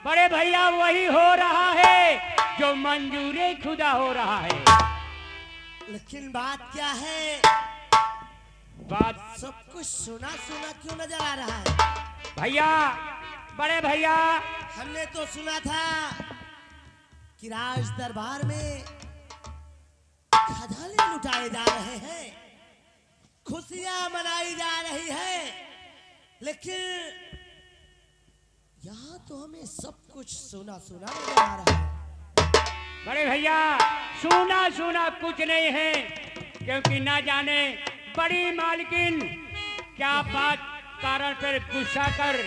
बड़े भैया वही हो रहा है जो मंजूरे खुदा हो रहा है। लेकिन बात क्या है? बात सब कुछ सुना सुना क्यों नजर आ रहा है? भैया, बड़े भैया, हमने तो सुना था कि राज दरबार में खजाने लुटाए जा रहे हैं, खुशियां मनाई जा रही है, लेकिन यहाँ तो हमें सब कुछ सुना सुना नजर आ रहा है। बड़े भैया, सुना सुना कुछ नहीं है, क्योंकि ना जाने बड़ी मालकिन क्या बात कारण पर गुस्सा कर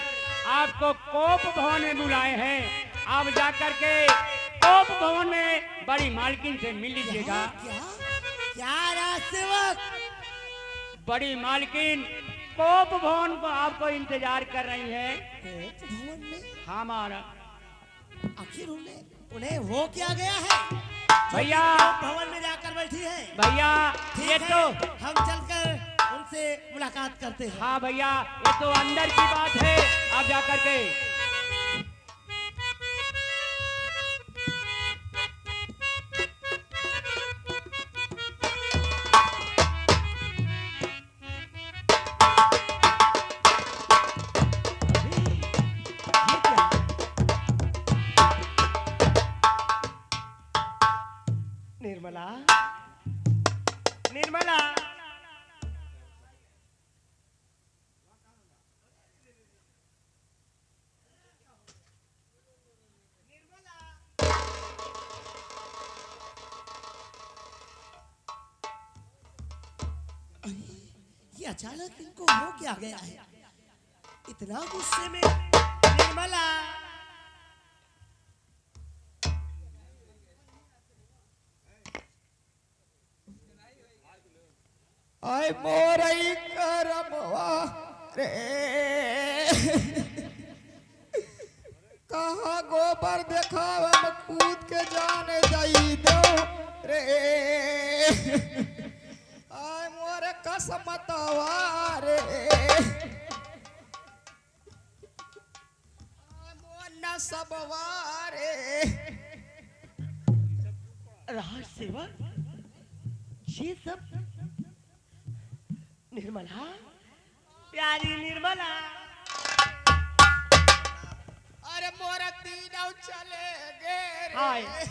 आपको कोप भवन में बुलाए हैं। आप जाकर के कोप भवन में बड़ी मालकिन से मिल लीजिएगा। क्या क्या राजसेवक? बड़ी मालकिन कोप भवन को आपको इंतजार कर रही है। कोप भवन में? हमारा आखिर उन्हें हो क्या गया है भैया? कोप भवन में जाकर बैठी है। भैया ये ठीक तो है, हम चलकर उनसे मुलाकात करते हैं। हाँ भैया, ये तो अंदर की बात है, आप जाकर के। निर्मला, निर्मला, ये अचानक इनको हो क्या गया है? इतना गुस्से में? निर्मला, आय मोरई करमवा रे कहाँ गोबर देखावे में कूद के जाने जाई दो रे। आय मोरे कसमतवा रे, आय मोना सबवा रे। राज सेवक, ये सब निर्मला, प्यारी निर्मला, अरे मोरा तीनों चले गए आए। रे।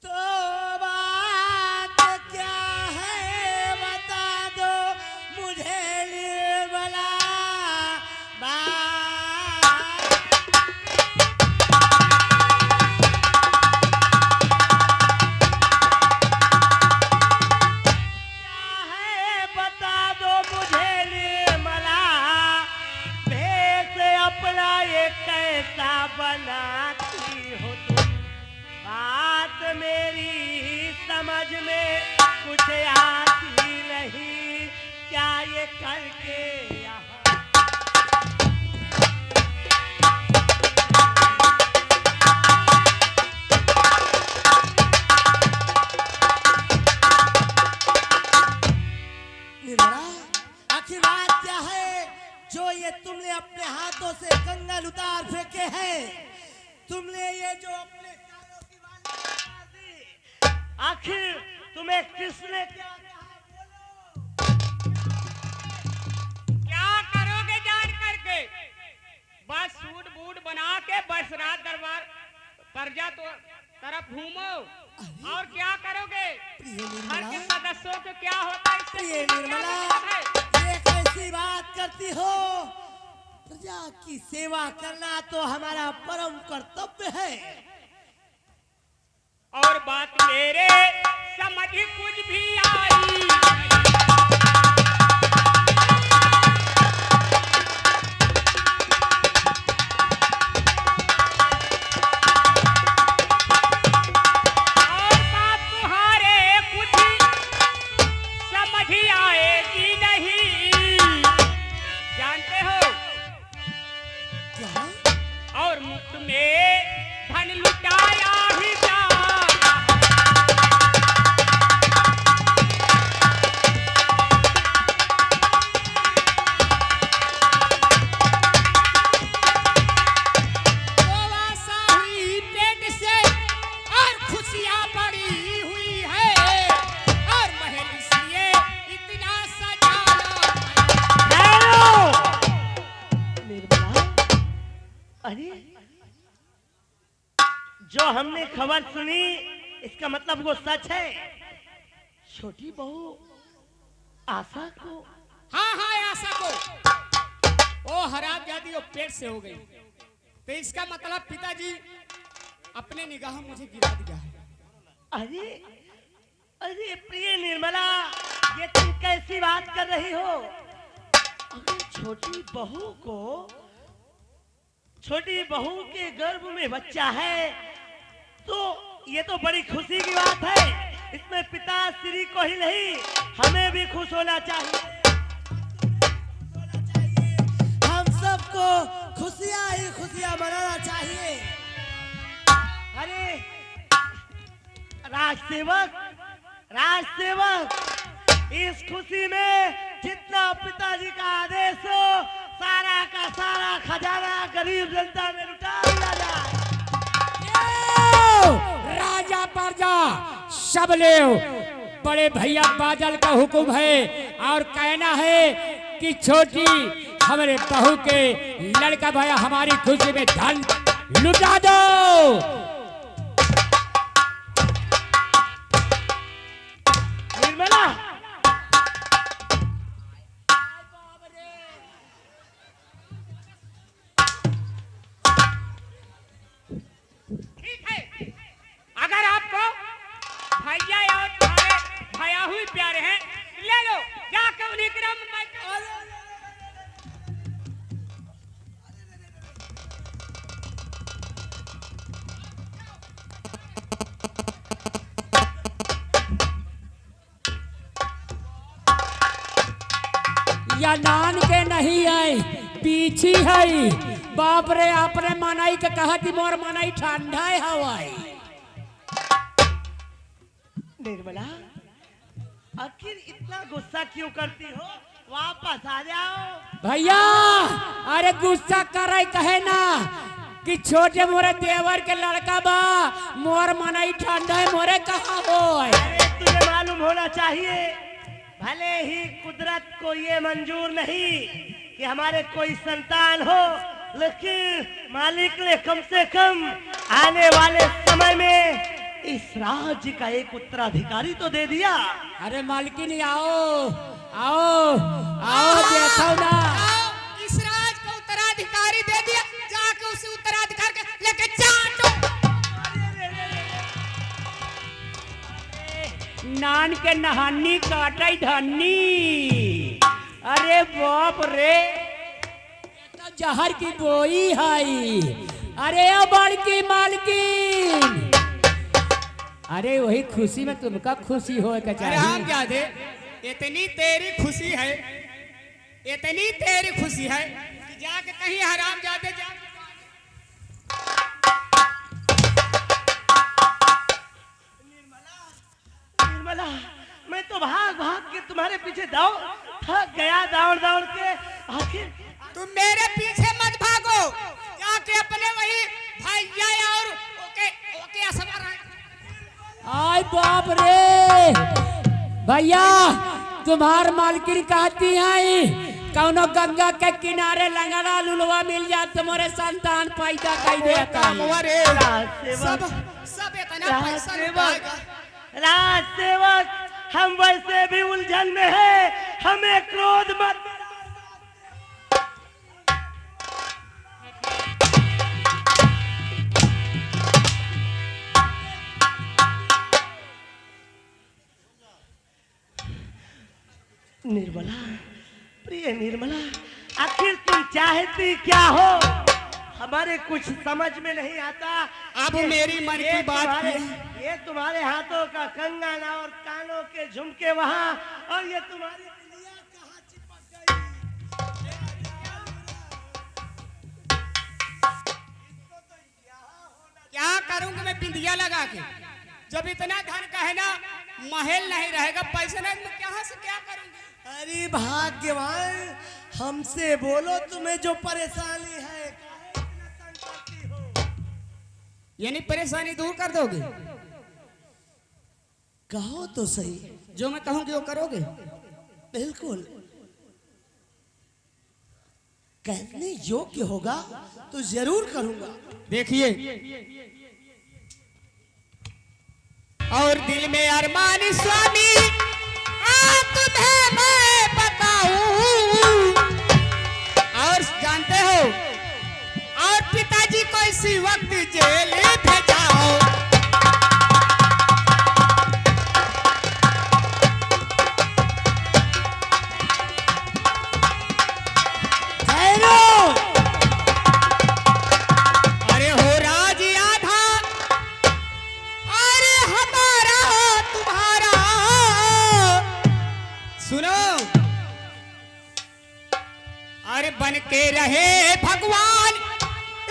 तो बात क्या है बता दो मुझे निर्मला। कैसा बनाती हो तुम, बात मेरी समझ में कुछ आती नहीं, क्या ये करके यहाँ। निर्मला, आखिर बात क्या है जो ये तुमने अपने हाथों से कंगन उतार फेंके हैं? तुमने ये जो अपने चारों की बाली दी, आखिर तुम्हें किसने क्या कहा है? बोलो। क्या करोगे जान करके? बस सूट बूट बना के बस रात दरबार प्रजा तो तरफ घूमो, और क्या करोगे? घर के सदस्यों को क्या होता है इससे? प्रिय निर्मला, ये कैसी बात करती हो? प्रजा की सेवा करना तो हमारा परम कर्तव्य है। और बात मेरे समझ कुछ भी आई। और मुफ्त में धन लुटाया ही जा। जो हमने खबर सुनी इसका मतलब वो सच है। छोटी बहू आशा को, हाँ हाँ आशा को ओ हराम जाती वो पेट से हो गई, तो इसका मतलब पिताजी अपने निगाह मुझे गिरा दिया है। अरे अरे प्रिय निर्मला, ये तुम कैसी बात कर रही हो? अगर छोटी बहू के गर्भ में बच्चा है तो ये तो बड़ी खुशी की बात है। इसमें पिता श्री को ही नहीं हमें भी खुश होना चाहिए। हम सबको खुशियां ही खुशियां मनाना चाहिए। अरे राजसेवक, इस खुशी में जितना पिताजी का आदेश हो सारा का सारा खजाना गरीब जनता में लुटा दिया जाए। राजा प्रजा सब ले बड़े भैया बादल का हुक्म है और कहना है कि छोटी हमारे बहू के लड़का भैया हमारी खुशी में धन लुटा दो। निर्मला, ठीक है, अगर आपको भैया और तुम्हारे भैया हुई प्यारे हैं ले लो, जाकर उन्हीं क्रम में या नान के नहीं आई पीछी है। बाप रे, आपने मनाई के कहा थी मोर मनाई ठंडा है हवाई। निर्मला, आखिर इतना गुस्सा क्यों करती हो? वापस आ जाओ। भैया अरे गुस्सा कर रही कहे ना कि छोटे मोरे देवर के लड़का बा, मोर मनाई ठंडा है, मोरे कहाँ हो। अरे तुझे मालूम होना चाहिए, भले ही कुदरत को ये मंजूर नहीं कि हमारे कोई संतान हो, लेकिन मालिक ने कम से कम आने वाले समय में इस राज्य का एक उत्तराधिकारी तो दे दिया। अरे मालकिन आओ आओ आओ, देखो ना इस राज को उत्तराधिकारी दे दिया, जाके उसे उत्तराधिकारी के लेके चाटो। नान के नहानी काटाई धनी। अरे बाप रे, तो जहर की बोई है। अरे ओ बड़की मालकिन, अरे वही खुशी में तुमका खुशी हो अरे चाहिए। हम क्या दे, इतनी तेरी खुशी है, इतनी तेरी खुशी है कि जाके कहीं हराम जाते जा। निर्मला, मैं तो भाग भाग के तुम्हारे पीछे थक गया दौड़ के। आखिर तुम मेरे पीछे मत भागो, जाके अपने वही भैया और ओके असवार है। आय बाप रे, भैया तुम्हार मालकिन कहती है कौनो गंगा के किनारे लंगड़ा लुलवा मिल जाए तुम्हारे संतान पैदा कर देता है। सब इतना पैसा लुटाएगा। राजसेवक, हम वैसे भी उलझन में हैं, हमें क्रोध मत। निर्मला, प्रिय निर्मला, आखिर तुम चाहती क्या हो? हमारे कुछ समझ में नहीं आता। अब मेरी मन की बात ये तुम्हारे हाथों का कंगन और कानों के झुमके वहाँ, और ये तुम्हारी बिंदिया कहाँ चिपक गई? क्या करूंगा मैं बिंदिया लगा के? जब इतना धन का है ना, महल नहीं रहेगा, पैसे नहीं, मैं कहाँ से क्या करूंगी? अरे भाग्यवान, हमसे बोलो तुम्हें जो परेशानी है, काहे इतना तंग करती हो? यानी परेशानी दूर कर दोगे? कहो तो सही। जो मैं कहूंगी वो करोगे? बिल्कुल, कहने योग्य होगा तो जरूर करूंगा। देखिए, और दिल में अरमान स्वामी तुम्हें मैं बताऊं। और जानते हो, और पिताजी को इसी वक्त जेल भेजाओ। अरे हो राज आधा, अरे हमारा तुम्हारा। सुनो, अरे बन के रहे भगवान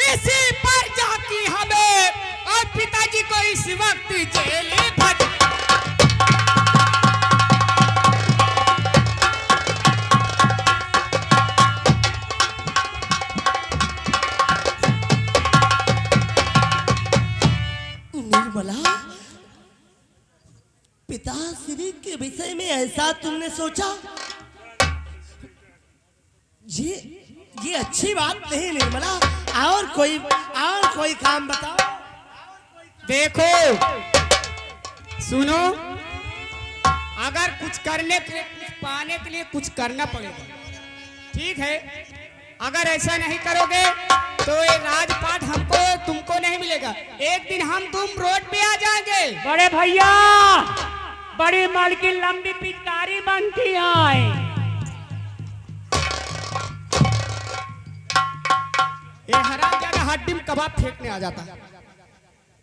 इसी पर जाकी हमें, और पिताजी को इस वक्त जेल भेज। निर्मला, पिताश्री के विषय में ऐसा तुमने सोचा? ये अच्छी बात नहीं निर्मला। और कोई काम बताओ। देखो सुनो, अगर कुछ करने के लिए, कुछ पाने के लिए कुछ करना पड़ेगा, ठीक है? अगर ऐसा नहीं करोगे तो ये राजपाट हमको तुमको नहीं मिलेगा। एक दिन हम तुम रोड पे आ जाएंगे। बड़े भैया, बड़ी मालकिन लंबी पिचकारी बनती है। ये हरामजादा हड्डी में कबाब फेंकने आ जाता है।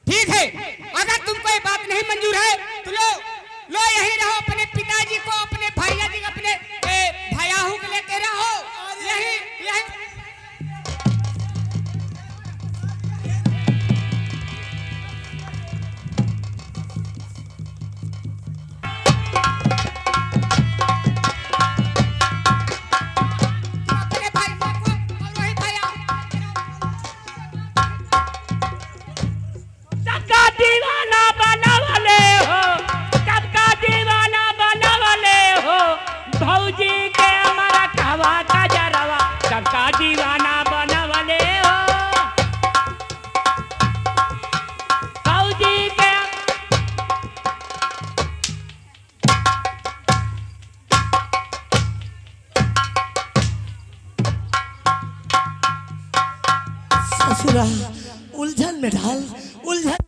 ठीक है, अगर तुमको ये बात नहीं मंजूर है तो लो यहीं रहो, अपने पिताजी को, अपने भैया जी, अपने भैयाहू को लेके रहो यहीं। दीवाना बनावले हो, सबका दीवाना बनावले हो। भौजी के हमारा कहवा का जरवा, सबका दीवाना बनावले हो। भौजी के ससुरा उलझन में डाल, उलझन